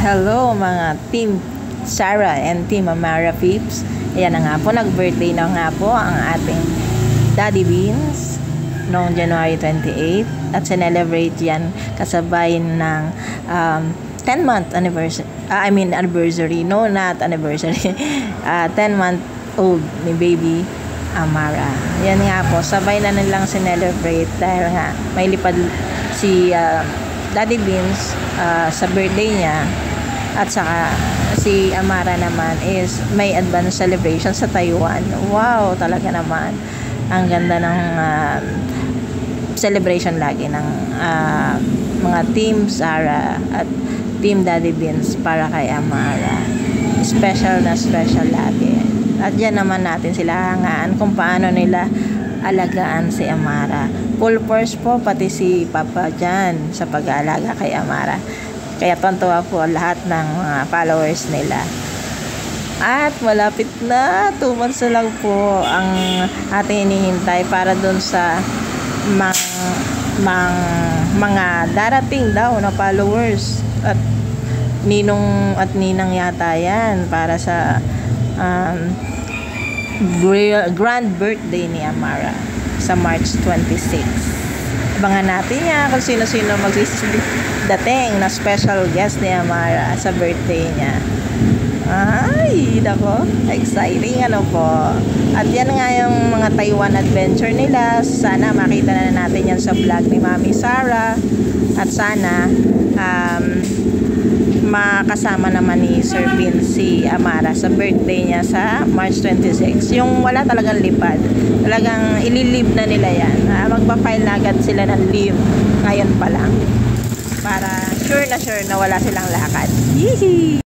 Hello mga Team Sarah and Team Amara Peeps. Ayan na nga po, nag-birthday na nga po ang ating Daddy Beans noong January 28 at sinelebrate yan kasabay ng 10-month anniversary. Anniversary. No, not anniversary. 10-month old ni baby Amara. Yan nga po, sabay na nilang sinelebrate dahil nga may lipad si Daddy Beans sa birthday niya. At saka si Amara naman is may advance celebration sa Taiwan. Wow, talaga naman. Ang ganda ng celebration lagi ng mga Team Sarah at Team Daddy Beans para kay Amara. Special na special lagi. At yan naman natin sila hangaan kung paano nila alagaan si Amara. Full force po pati si Papa dyan sa pag-aalaga kay Amara. Kaya tontuwa po lahat ng mga followers nila. At malapit na, 2 months na lang po ang ating inihintay para dun sa mga darating daw na followers. At ninong at ninang yata yan para sa grand birthday ni Amara sa March 26. Abangan natin yan kung sino-sino dating na special guest ni Amara sa birthday niya. Ay, nako, exciting ano po. At yan nga yung mga Taiwan adventure nila. Sana makita na natin yan sa vlog ni Mami Sarah. At sana makasama naman ni Sir Vince si Amara sa birthday niya sa March 26. Yung wala talagang lipad, talagang ililive na nila yan. Magpa-file na agad sila ng leave ngayon pa lang para sure na wala silang lakad. Hihi!